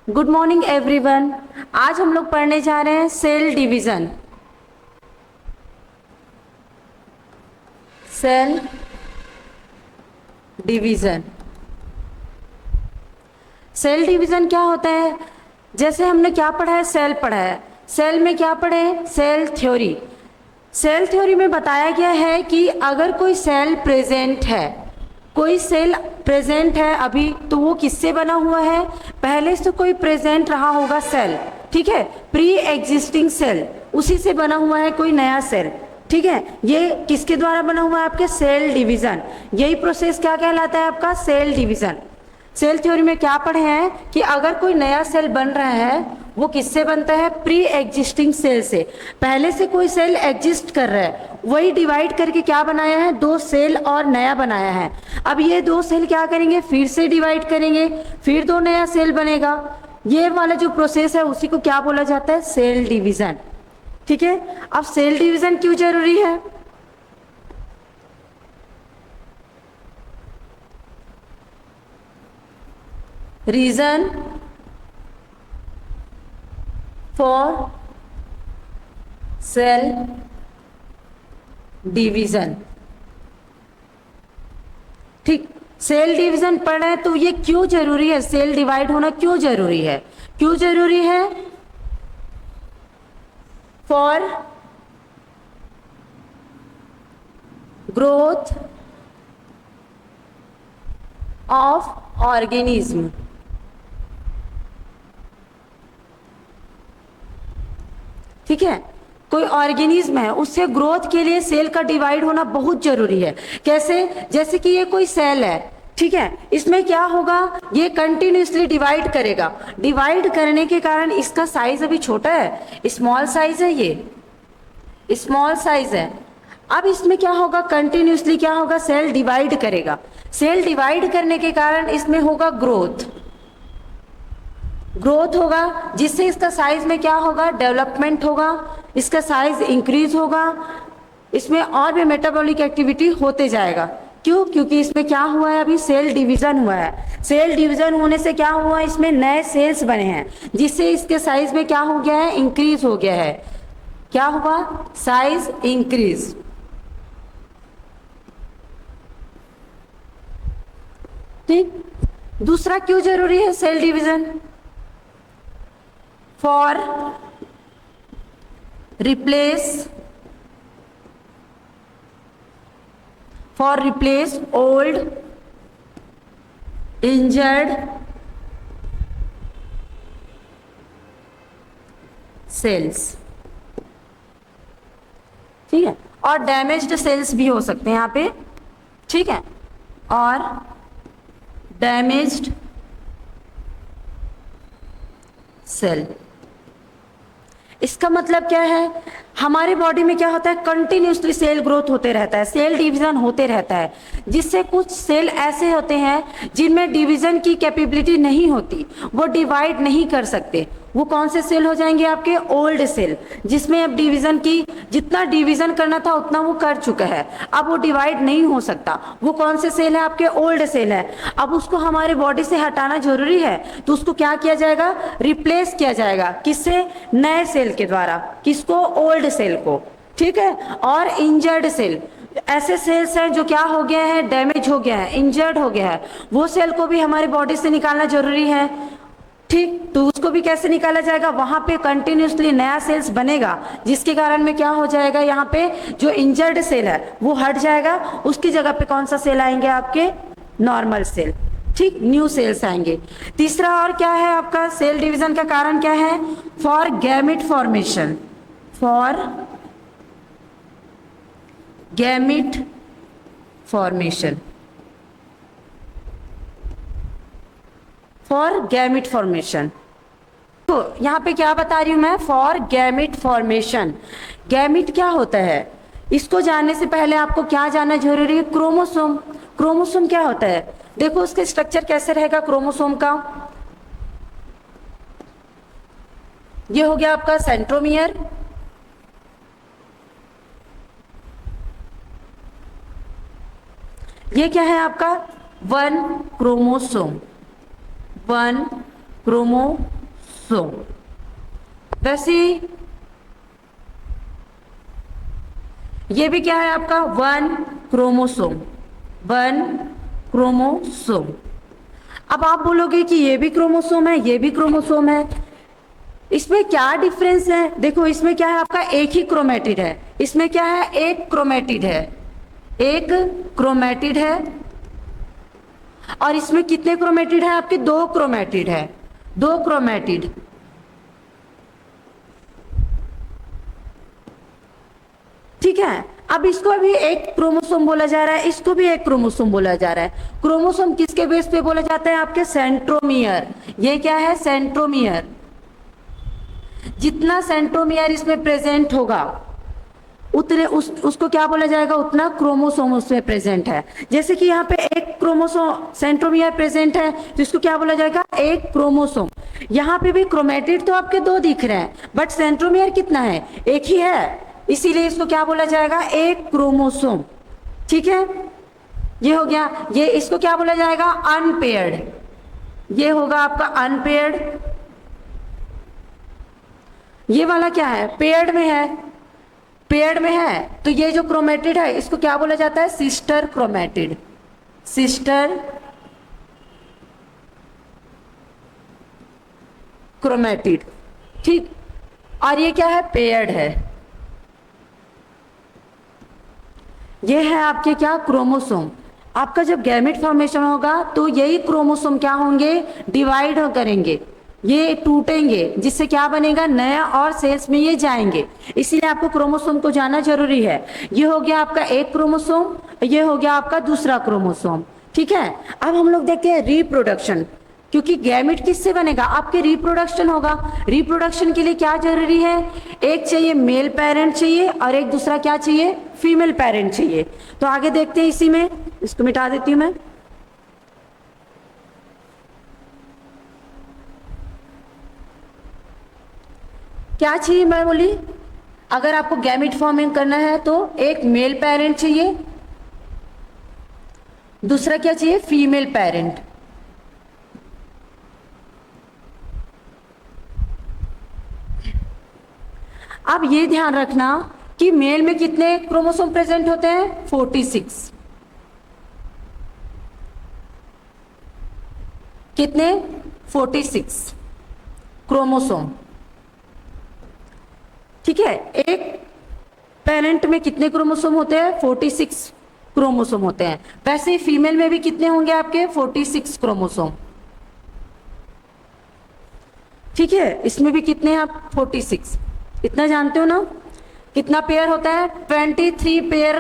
Good morning everyone. आज हम लोग पढ़ने जा रहे हैं cell division. Cell division. Cell division क्या होता है? जैसे हमने क्या पढ़ा है, सेल पढ़ा है। सेल में क्या पढ़े? Cell theory. सेल थ्योरी में बताया गया है कि अगर कोई सेल प्रेजेंट है, कोई सेल प्रेजेंट है अभी, तो वो किससे बना हुआ है? पहले से कोई प्रेजेंट रहा होगा सेल, ठीक है, प्री एग्जिस्टिंग सेल, उसी से बना हुआ है कोई नया सेल, ठीक है। ये किसके द्वारा बना हुआ है? आपके सेल डिवीजन। यही प्रोसेस क्या कहलाता है? आपका सेल डिवीजन। सेल थ्योरी में क्या पढ़े हैं कि अगर कोई नया सेल बन रहा है, वो किससे बनता है? प्री एग्जिस्टिंग सेल से। पहले से कोई सेल एग्जिस्ट कर रहा है, वही डिवाइड करके क्या बनाया है? दो सेल और नया बनाया है। अब ये दो सेल क्या करेंगे? फिर से डिवाइड करेंगे, फिर दो नया सेल बनेगा। ये वाला जो प्रोसेस है उसी को क्या बोला जाता है? सेल डिवीजन, ठीक है। अब सेल डिवीजन क्यों जरूरी है? रीजन फॉर सेल डिवीजन, ठीक। सेल डिवीजन पढ़ रहे हैं तो ये क्यों जरूरी है? सेल डिवाइड होना क्यों जरूरी है? क्यों जरूरी है? फॉर ग्रोथ ऑफ ऑर्गेनिज्म, ठीक है। कोई ऑर्गेनिज्म है, उससे ग्रोथ के लिए सेल का डिवाइड होना बहुत जरूरी है। कैसे? जैसे कि ये कोई सेल है, ठीक है, इसमें क्या होगा? ये कंटिन्यूसली डिवाइड करेगा। डिवाइड करने के कारण इसका साइज अभी छोटा है, स्मॉल साइज है, ये स्मॉल साइज है। अब इसमें क्या होगा? कंटिन्यूसली क्या होगा? सेल डिवाइड करेगा। सेल डिवाइड करने के कारण इसमें होगा ग्रोथ। ग्रोथ होगा जिससे इसका साइज में क्या होगा? डेवलपमेंट होगा, इसका साइज इंक्रीज होगा, इसमें और भी मेटाबॉलिक एक्टिविटी होते जाएगा। क्यों? क्योंकि इसमें क्या हुआ है? अभी सेल डिवीजन हुआ है। सेल डिवीजन होने से क्या हुआ? इसमें नए सेल्स बने हैं, जिससे इसके साइज में क्या हो गया है? इंक्रीज हो गया है। क्या हुआ? साइज इंक्रीज, ठीक। दूसरा क्यों जरूरी है cell division? For replace old injured cells, ठीक है। और डैमेज्ड सेल्स भी हो सकते हैं यहाँ पे, ठीक है, और डैमेज्ड सेल। इसका मतलब क्या है? हमारे बॉडी में क्या होता है? कंटिन्यूसली सेल ग्रोथ होते रहता है, सेल डिवीजन होते रहता है, जिससे कुछ सेल ऐसे होते हैं जिनमें डिवीजन की कैपेबिलिटी नहीं होती, वो डिवाइड नहीं कर सकते। वो कौन से सेल हो जाएंगे? आपके ओल्ड सेल, जिसमें अब डिवीजन की जितना डिवीजन करना था उतना वो कर चुका है, अब वो डिवाइड नहीं हो सकता। वो कौन से सेल है? आपके ओल्ड सेल है। अब उसको हमारे बॉडी से हटाना जरूरी है, तो उसको क्या किया जाएगा? रिप्लेस किया जाएगा। किससे? नए सेल के द्वारा। किसको? ओल्ड सेल को, ठीक है। और इंजर्ड सेल, ऐसे सेल्स हैं जो क्या हो गया है? डैमेज हो गया है, इंजर्ड हो गया है, वो सेल को भी हमारी बॉडी से निकालना जरूरी है, ठीक। तो उसको भी कैसे निकाला जाएगा? वहां पे कंटिन्यूसली नया सेल्स बनेगा, जिसके कारण में क्या हो जाएगा? यहाँ पे जो इंजर्ड सेल है वो हट जाएगा, उसकी जगह पे कौन सा सेल आएंगे? आपके नॉर्मल सेल, ठीक, न्यू सेल्स आएंगे। तीसरा और क्या है आपका सेल डिवीजन का कारण? क्या है? For gamete formation, for gamete formation, for gamete formation. तो यहाँ पे क्या बता रही हूं मैं? For gamete formation. गैमिट क्या होता है? इसको जानने से पहले आपको क्या जानना जरूरी है? क्रोमोसोम। क्रोमोसोम क्या होता है? देखो उसका स्ट्रक्चर कैसे रहेगा क्रोमोसोम का। ये हो गया आपका सेंट्रोमियर, ये क्या है आपका? One chromosome, one chromosome. वैसे ये भी क्या है आपका 1 क्रोमोसोम, 1 क्रोमोसोम। अब आप बोलोगे कि ये भी क्रोमोसोम है, ये भी क्रोमोसोम है, इसमें क्या डिफरेंस है? देखो इसमें क्या है आपका एक ही क्रोमेटिड है, इसमें क्या है एक क्रोमेटिड है, एक क्रोमेटिड है, और इसमें कितने क्रोमेटिड है आपके? 2 क्रोमेटिड है, 2 क्रोमेटिड। ठीक है, अब इसको भी एक क्रोमोसोम बोला जा रहा है, इसको भी एक क्रोमोसोम बोला जा रहा है। क्रोमोसोम किसके बेस पे बोला जाता है? आपके सेंट्रोमियर। ये क्या है? सेंट्रोमियर। जितना सेंट्रोमियर इसमें प्रेजेंट होगा उतने उसको क्या बोला जाएगा? उतना क्रोमोसोम उसमें प्रेजेंट है। जैसे कि यहाँ पे एक क्रोमोसोम सेंट्रोमियर प्रेजेंट है तो इसको क्या बोला जाएगा? एक क्रोमोसोम। यहाँ पे भी क्रोमेटिड तो आपके 2 दिख रहे हैं, बट सेंट्रोमियर कितना है? एक ही है, इसीलिए इसको क्या बोला जाएगा? एक क्रोमोसोम। ठीक है, ये हो गया। ये इसको क्या बोला जाएगा? अनपेयर्ड। ये होगा आपका अनपेयर्ड। ये वाला क्या है? पेयर्ड में है, पेयर्ड में है, तो ये जो क्रोमेटिड है इसको क्या बोला जाता है? Sister chromatid, sister chromatid. ठीक, और ये क्या है? पेयर्ड है। ये है आपके क्या? क्रोमोसोम। आपका जब गैमेट फॉर्मेशन होगा तो यही क्रोमोसोम क्या होंगे? डिवाइड करेंगे, ये टूटेंगे, जिससे क्या बनेगा? नया और सेल्स में ये जाएंगे। इसीलिए आपको क्रोमोसोम को जानना जरूरी है। ये हो गया आपका एक क्रोमोसोम, ये हो गया आपका दूसरा क्रोमोसोम। ठीक है, अब हम लोग देखते हैं रिप्रोडक्शन। क्योंकि गैमेट किससे बनेगा? आपके रिप्रोडक्शन होगा। रिप्रोडक्शन के लिए क्या जरूरी है? एक चाहिए मेल पेरेंट चाहिए और एक दूसरा क्या चाहिए? फीमेल पेरेंट चाहिए। तो आगे देखते हैं इसी में, इसको मिटा देती हूं मैं। क्या चाहिए? मैं बोली अगर आपको गैमेट फॉर्मिंग करना है तो एक मेल पेरेंट चाहिए, दूसरा क्या चाहिए? Female parent. अब ये ध्यान रखना कि मेल में कितने क्रोमोसोम प्रेजेंट होते हैं? 46। कितने? 46 क्रोमोसोम। ठीक है, एक पेरेंट में कितने क्रोमोसोम होते हैं? 46 क्रोमोसोम होते हैं। वैसे ही फीमेल में भी कितने होंगे आपके? 46 क्रोमोसोम। ठीक है, इसमें भी कितने हैं आप? 46। इतना जानते हो ना? कितना पेयर होता है? 23 पेयर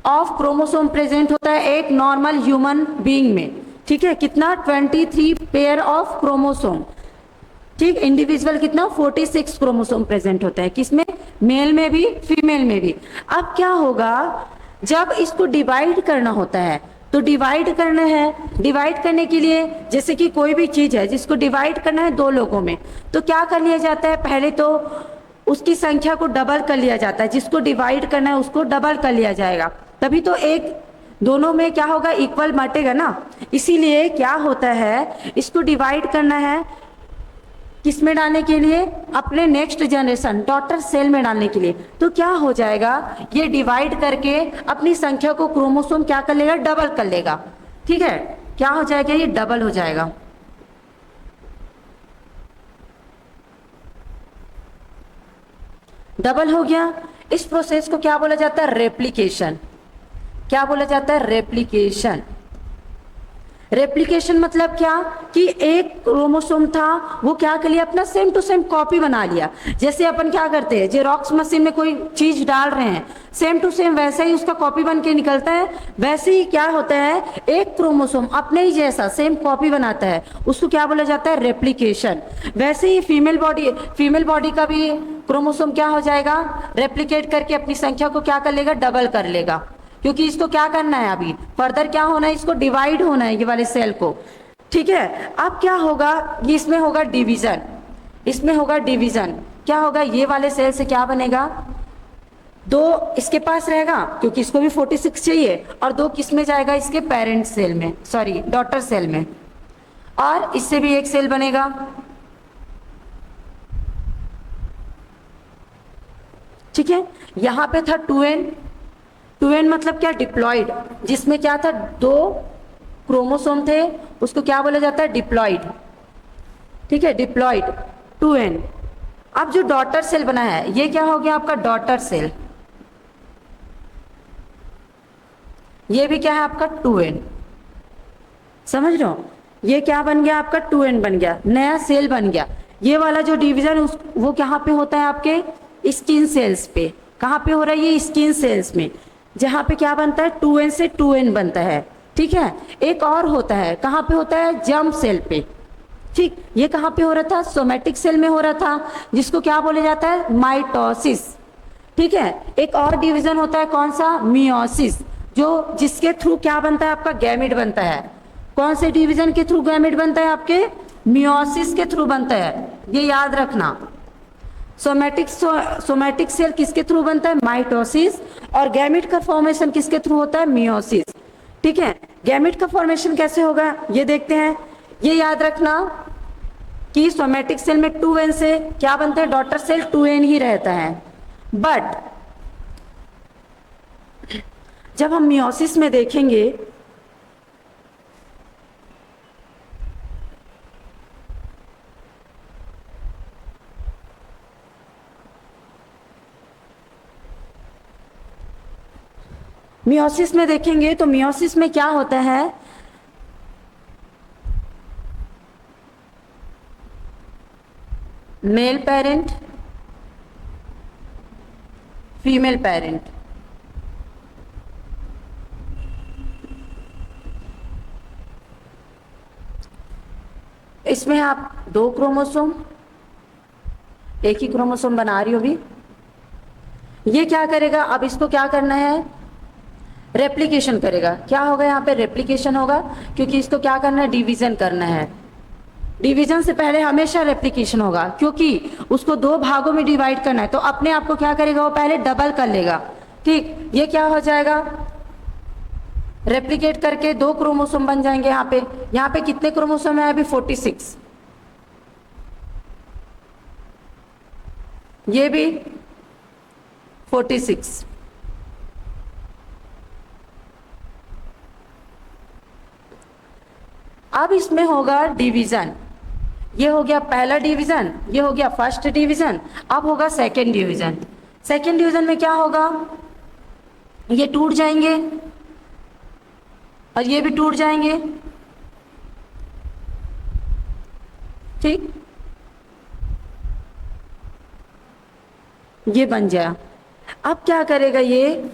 ऑफ क्रोमोसोम प्रेजेंट होता है एक नॉर्मल ह्यूमन बीइंग में। ठीक है, कितना? 23 पेयर ऑफ क्रोमोसोम। ठीक, इंडिविजुअल कितना? 46 क्रोमोसोम प्रेजेंट होता है। किसमें? मेल में भी, फीमेल में भी। अब क्या होगा जब इसको डिवाइड करना होता है? तो डिवाइड करना है, डिवाइड करने के लिए जैसे कि कोई भी चीज है जिसको डिवाइड करना है 2 लोगों में, तो क्या कर लिया जाता है? पहले तो उसकी संख्या को डबल कर लिया जाता है। जिसको डिवाइड करना है उसको डबल कर लिया जाएगा, तभी तो एक दोनों में क्या होगा? इक्वल बांटेगा ना। इसीलिए क्या होता है, इसको डिवाइड करना है किस में डालने के लिए? अपने नेक्स्ट जनरेशन डॉटर सेल में डालने के लिए। तो क्या हो जाएगा? ये डिवाइड करके अपनी संख्या को क्रोमोसोम क्या कर लेगा? डबल कर लेगा। ठीक है, क्या हो जाएगा? ये डबल हो जाएगा। डबल हो गया। इस प्रोसेस को क्या बोला जाता है? रेप्लिकेशन। क्या बोला जाता है? रेप्लिकेशन। रेप्लिकेशन मतलब क्या? कि एक क्रोमोसोम था वो क्या कर लिया? अपना सेम टू सेम कॉपी बना लिया। जैसे अपन क्या करते हैं, जेरोक्स मशीन में कोई चीज डाल रहे हैं, सेम टू सेम वैसे ही उसका कॉपी बन के निकलता है। वैसे ही क्या होता है, एक क्रोमोसोम अपने ही जैसा सेम कॉपी बनाता है, उसको क्या बोला जाता है? रेप्लिकेशन। वैसे ही फीमेल बॉडी का भी क्रोमोसोम क्या हो जाएगा? रेप्लिकेट करके अपनी संख्या को क्या कर लेगा? डबल कर लेगा। क्योंकि इसको क्या करना है? अभी फर्दर क्या होना है? इसको डिवाइड होना है, ये वाले सेल को। ठीक है, अब क्या होगा? इसमें होगा डिवीजन, इसमें होगा डिवीजन। क्या होगा? ये वाले सेल से क्या बनेगा? 2 इसके पास रहेगा क्योंकि इसको भी 46 चाहिए, और 2 किस में जाएगा? इसके पेरेंट सेल में, सॉरी डॉटर सेल में। और इससे भी एक सेल बनेगा। ठीक है, यहां पे था 2n। 2n मतलब क्या, डिप्लॉइड, जिसमें क्या था, 2 क्रोमोसोम थे, उसको क्या बोला जाता है, डिप्लॉइड। ठीक है, डिप्लॉइड 2n। अब जो डॉटर सेल बना है, ये क्या हो गया आपका डॉटर सेल, ये भी क्या है आपका 2n। समझ रहे हो, ये क्या बन गया आपका 2n बन गया, नया सेल बन गया। ये वाला जो डिवीजन वो कहाँ पे होता है आपके स्किन सेल्स पे। कहाँ पे हो रहा है ये, स्किन सेल्स में, जहाँ पे क्या बनता है 2n से 2n बनता है। ठीक है, एक और होता है, कहाँ पे होता है, जर्म सेल पे। ठीक, ये कहाँ पे हो रहा था, सोमेटिक सेल में हो रहा था, जिसको क्या बोला जाता है, माइटोसिस। ठीक है, एक और डिवीजन होता है, कौन सा, मियोसिस, जो जिसके थ्रू क्या बनता है आपका, गैमेट बनता है। कौन से डिवीजन के थ्रू गैमेट बनता है आपके, मियोसिस के थ्रू बनता है, ये याद रखना। सोमेटिक सेल किसके थ्रू बनता है, माइटोसिस, और गैमेट का फॉर्मेशन किसके थ्रू होता है, मियोसिस। ठीक है, गैमेट का फॉर्मेशन कैसे होगा ये देखते हैं। ये याद रखना कि सोमेटिक सेल में 2n से क्या बनता है, डॉटर सेल 2n ही रहता है। बट जब हम मियोसिस में देखेंगे, मियोसिस में देखेंगे तो मियोसिस में क्या होता है, मेल पेरेंट, फीमेल पेरेंट, इसमें आप 2 क्रोमोसोम, एक ही क्रोमोसोम बना रही हो भी। ये क्या करेगा, अब इसको क्या करना है, रेप्लिकेशन करेगा। क्या होगा यहाँ पे, रेप्लिकेशन होगा, क्योंकि इसको क्या करना है, डिवीजन करना है। डिवीजन से पहले हमेशा रेप्लिकेशन होगा, क्योंकि उसको 2 भागों में डिवाइड करना है, तो अपने आप को क्या करेगा, वो पहले डबल कर लेगा। ठीक, ये क्या हो जाएगा, रेप्लिकेट करके 2 क्रोमोसोम बन जाएंगे। यहाँ पे कितने क्रोमोसोम है अभी, 46, ये भी 46। अब इसमें होगा डिवीजन, ये हो गया पहला डिवीजन, ये हो गया फर्स्ट डिवीजन, अब होगा सेकेंड डिवीजन। सेकेंड डिवीजन में क्या होगा, ये टूट जाएंगे और ये भी टूट जाएंगे। ठीक, ये बन जाए। अब क्या करेगा ये,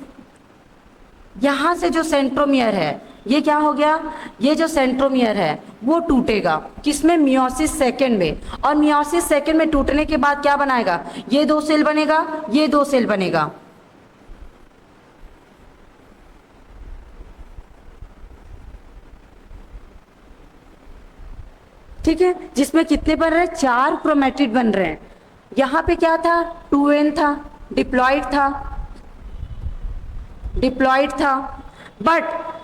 यहां से जो सेंट्रोमियर है, ये क्या हो गया, ये जो सेंट्रोमियर है वो टूटेगा, किसमें, मियोसिस सेकेंड में। और मियोसिस सेकेंड में टूटने के बाद क्या बनाएगा, ये 2 सेल बनेगा, ये 2 सेल बनेगा। ठीक है, जिसमें कितने बन रहे हैं, 4 क्रोमेटिड बन रहे हैं। यहां पे क्या था, 2n था, डिप्लॉइड था। बट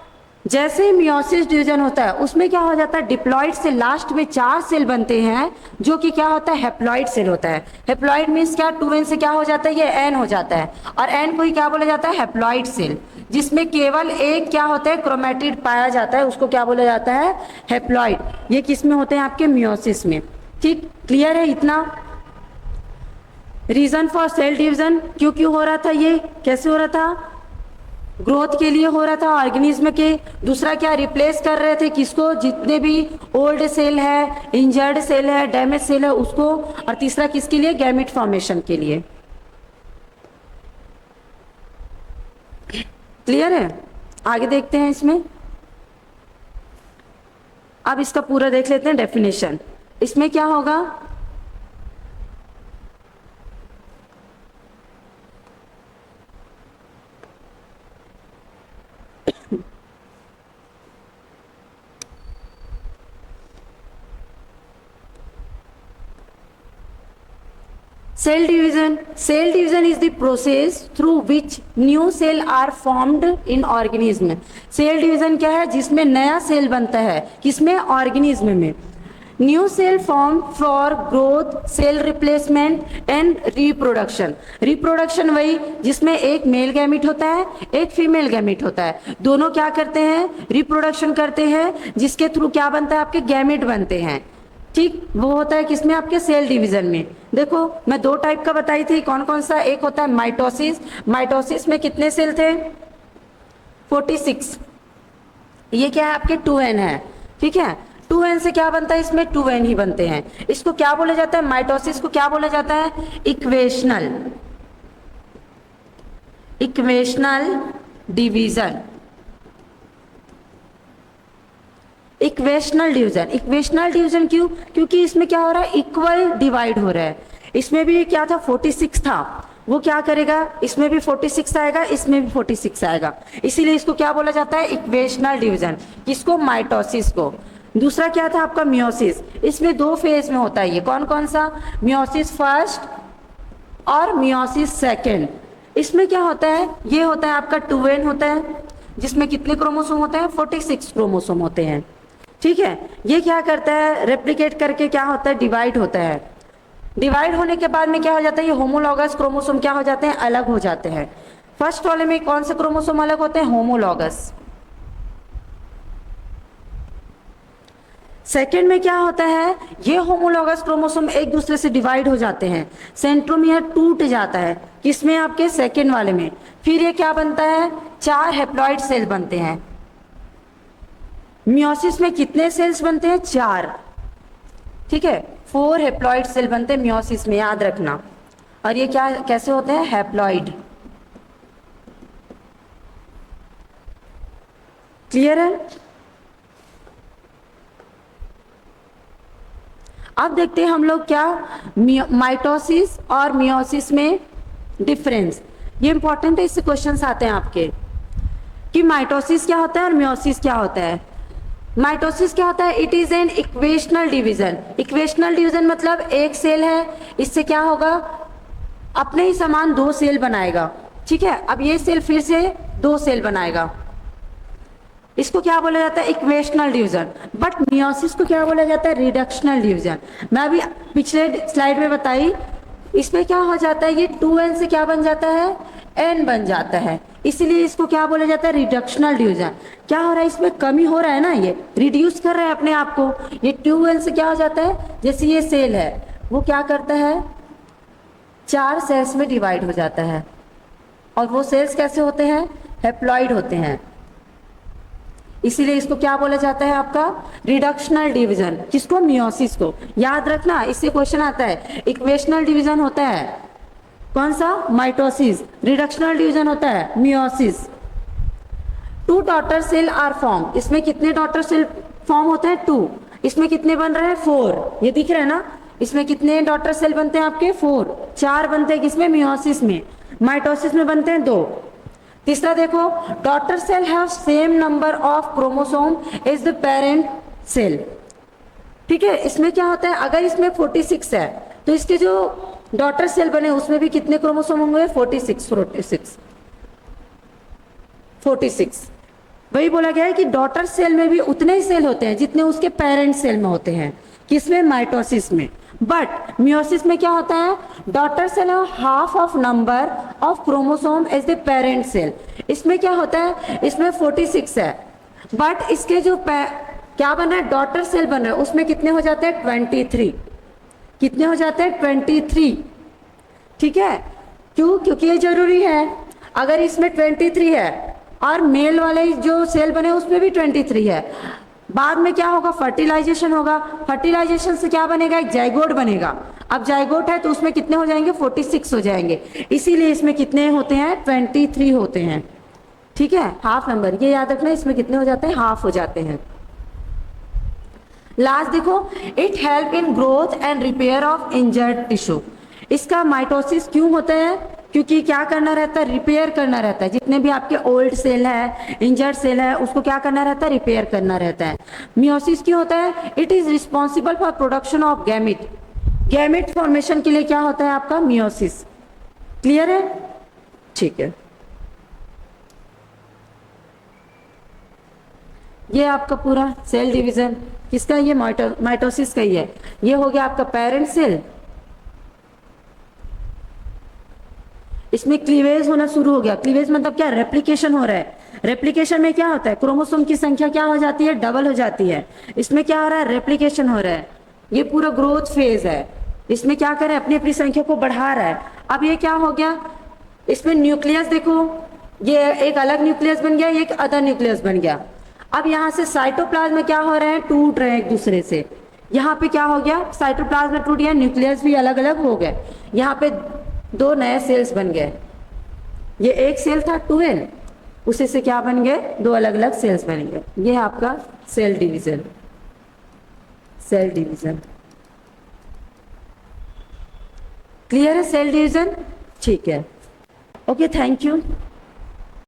जैसे ही मियोसिस डिवीजन होता है, उसमें क्या हो जाता है, डिप्लॉइड से लास्ट में 4 सेल बनते हैं, जो कि क्या होता है, हैप्लॉइड सेल होता है। हैप्लॉइड मीन्स क्या, 2n से क्या हो जाता है, ये n हो जाता है, और n को ही क्या बोला जाता है, हैप्लॉइड सेल, जिसमें केवल एक क्या होता है, क्रोमेटिड पाया जाता है, उसको क्या बोला जाता है, हैप्लॉइड। ये किस में होते हैं, आपके मियोसिस में। ठीक, क्लियर है इतना। रीजन फॉर सेल डिवीजन क्यों क्यों हो रहा था, ये कैसे हो रहा था, ग्रोथ के लिए हो रहा था ऑर्गेनिज्म के। दूसरा क्या, रिप्लेस कर रहे थे किसको, जितने भी ओल्ड सेल है, इंजर्ड सेल है, डैमेज सेल है उसको। और तीसरा किसके लिए, गैमेट फॉर्मेशन के लिए। क्लियर है, आगे देखते हैं इसमें। अब इसका पूरा देख लेते हैं डेफिनेशन। इसमें क्या होगा, cell division is the process through which new cell are formed in organism। Cell division क्या है, जिसमें नया सेल बनता है, किसमें, ऑर्गेनिज्म में। New cell form for growth, cell replacement and reproduction. Reproduction वही जिसमें एक मेल गैमिट होता है, एक फीमेल गैमिट होता है, दोनों क्या करते हैं, रिप्रोडक्शन करते हैं, जिसके थ्रू क्या बनता है, आपके गैमिट बनते हैं। ठीक, वो होता है किसमें, आपके सेल डिवीजन में। देखो मैं दो टाइप का बताई थी, कौन कौन सा, एक होता है माइटोसिस। माइटोसिस में कितने सेल थे, 46। ये क्या है, आपके 2n है। ठीक है, 2n से क्या बनता है, इसमें 2n ही बनते हैं। इसको क्या बोला जाता है, माइटोसिस को क्या बोला जाता है, equational division. Equational division, equational division क्यों, क्योंकि इसमें क्या हो रहा है, इक्वल डिवाइड हो रहा है। इसमें भी क्या था, 46 था, वो क्या करेगा, इसमें भी 46 आएगा, इसमें भी 46 आएगा, इसीलिए इसको क्या बोला जाता है, इक्वेशनल डिवीजन। किसको, माइटोसिस को। दूसरा क्या था आपका, मियोसिस। इसमें दो फेज में होता है, ये कौन कौन सा, मियोसिस फर्स्ट और मियोसिस सेकेंड। इसमें क्या होता है, ये होता है आपका 2n होता है, जिसमें कितने क्रोमोसोम होते हैं, 46 क्रोमोसोम होते हैं। ठीक है, ये क्या करता है, रेप्लिकेट करके क्या होता है, डिवाइड होता है। डिवाइड होने के बाद में क्या हो जाता है, ये होमोलॉगस क्रोमोसोम क्या हो जाते हैं, अलग हो जाते हैं। फर्स्ट वाले में कौन से क्रोमोसोम अलग होते हैं, होमोलॉगस। सेकेंड में क्या होता है, ये होमोलॉगस क्रोमोसोम एक दूसरे से डिवाइड हो जाते हैं, सेंट्रोमियर टूट जाता है, किसमें, आपके सेकेंड वाले में। फिर ये क्या बनता है, 4 हैप्लॉइड सेल बनते हैं। मियोसिस में कितने सेल्स बनते हैं, 4। ठीक है, 4 हैप्लॉइड सेल बनते हैं मियोसिस में, याद रखना। और ये क्या, कैसे होते हैं, हैप्लॉइड। क्लियर है। अब देखते हैं हम लोग क्या, माइटोसिस और मियोसिस में डिफरेंस। ये इंपॉर्टेंट है, इससे क्वेश्चंस आते हैं आपके कि माइटोसिस क्या होता है और मियोसिस क्या होता है। माइटोसिस क्या होता है, it is an equational division. Equational division मतलब एक सेल है, इससे क्या होगा, अपने ही समान 2 सेल बनाएगा। ठीक है, अब ये सेल फिर से 2 सेल बनाएगा, इसको क्या बोला जाता है, इक्वेशनल डिवीजन। बट मियोसिस को क्या बोला जाता है, रिडक्शनल डिवीजन। मैं अभी पिछले स्लाइड में बताई, इसमें क्या हो जाता है, ये 2n से क्या बन जाता है, n बन जाता है, इसीलिए इसको क्या बोला जाता है, रिडक्शनल डिवीजन। क्या हो रहा है, इसमें कमी हो रहा है ना, ये रिड्यूस कर रहा है अपने आप को। ये 2n से क्या हो जाता है, जैसे ये सेल है, वो क्या करता है, 4 सेल्स में डिवाइड हो जाता है। और वो सेल्स कैसे होते हैं, हैप्लॉइड होते हैं, इसीलिए इसको क्या बोला जाता है, आपका रिडक्शनल डिवीजन। किसको, मियोसिस को। याद रखना, इससे क्वेश्चन आता है, इक्वेशनल डिवीजन होता है कौन सा, माइटोसिस। रिडक्शनल डिवीजन होता है meiosis. 2 daughter cell are form, इसमें कितने डॉटर सेल फॉर्म होते हैं, 2। इसमें कितने बन रहे हैं, 4। ये दिख रहा है ना, इसमें कितने डॉटर सेल बनते हैं आपके, 4। 4 बनते हैं किसमें, मियोसिस में। माइटोसिस में बनते हैं 2। तीसरा देखो, daughter cell have same number of chromosome as the parent cell. ठीक है, इसमें क्या होता है, अगर इसमें 46 है तो इसके जो डॉटर सेल बने उसमें भी कितने क्रोमोसोम होंगे, 46। वही बोला गया है कि डॉटर सेल में भी उतने ही सेल होते हैं जितने उसके पेरेंट सेल में होते हैं, किसमें, माइटोसिस में। बट मियोसिस में क्या होता है, daughter cell half of number of chromosome as the parent cell. इसमें क्या होता है, इसमें 46 है, बट इसके जो क्या बन रहा है, डॉटर सेल बन रहा है, उसमें कितने हो जाते हैं, 23। कितने हो जाते हैं, 23। ठीक है, क्यों, क्योंकि ये जरूरी है। अगर इसमें 23 है और मेल वाले जो सेल बने उसमें भी 23 है, बाद में क्या होगा, फर्टिलाइजेशन होगा। फर्टिलाइजेशन से क्या बनेगा, एक जाइगोट बनेगा। अब जाइगोट है तो उसमें कितने हो जाएंगे, 46 हो जाएंगे, इसीलिए इसमें कितने होते हैं, 23 होते हैं। ठीक है, हाफ नंबर, ये याद रखना, इसमें कितने हो जाते हैं, हाफ हो जाते हैं। लास्ट देखो, it help in growth and repair of injured tissue. इसका माइटोसिस क्यों होता है, क्योंकि क्या करना रहता है, रिपेयर करना रहता है। जितने भी आपके ओल्ड सेल है, इंजर्ड सेल है, उसको क्या करना रहता है, रिपेयर करना रहता है। मियोसिस क्यों होता है, it is responsible for production of gamete. Gamete formation के लिए क्या होता है आपका, मियोसिस। क्लियर है, ठीक है। ये आपका पूरा सेल डिवीजन किसका, ये माइटोसिस का ही है। ये हो गया आपका पेरेंट सेल, इसमें क्लीवेज होना शुरू हो गया। क्लीवेज मतलब क्या, रेप्लिकेशन हो रहा है। रेप्लिकेशन में क्या होता है, क्रोमोसोम की संख्या क्या हो जाती है, डबल हो जाती है। इसमें क्या हो रहा है, रेप्लिकेशन हो रहा है। ये पूरा ग्रोथ फेज है, इसमें क्या कर रहा है, अपनी अपनी संख्या को बढ़ा रहा है। अब ये क्या हो गया, इसमें न्यूक्लियस देखो, ये एक अलग न्यूक्लियस बन गया, एक अदर न्यूक्लियस बन गया। अब यहाँ से साइटोप्लाज्म में क्या हो रहे हैं, टूट रहे हैं एक दूसरे से। यहाँ पे क्या हो गया, साइटोप्लाज्म में टूट गया, न्यूक्लियस भी अलग अलग हो गए। यहाँ पे दो नए सेल्स बन गए। ये एक सेल था 12, उसी से क्या बन गए, दो अलग अलग सेल्स बन गए। ये है आपका cell division, cell division. Clear है सेल डिवीजन? ठीक है, ओके, थैंक यू।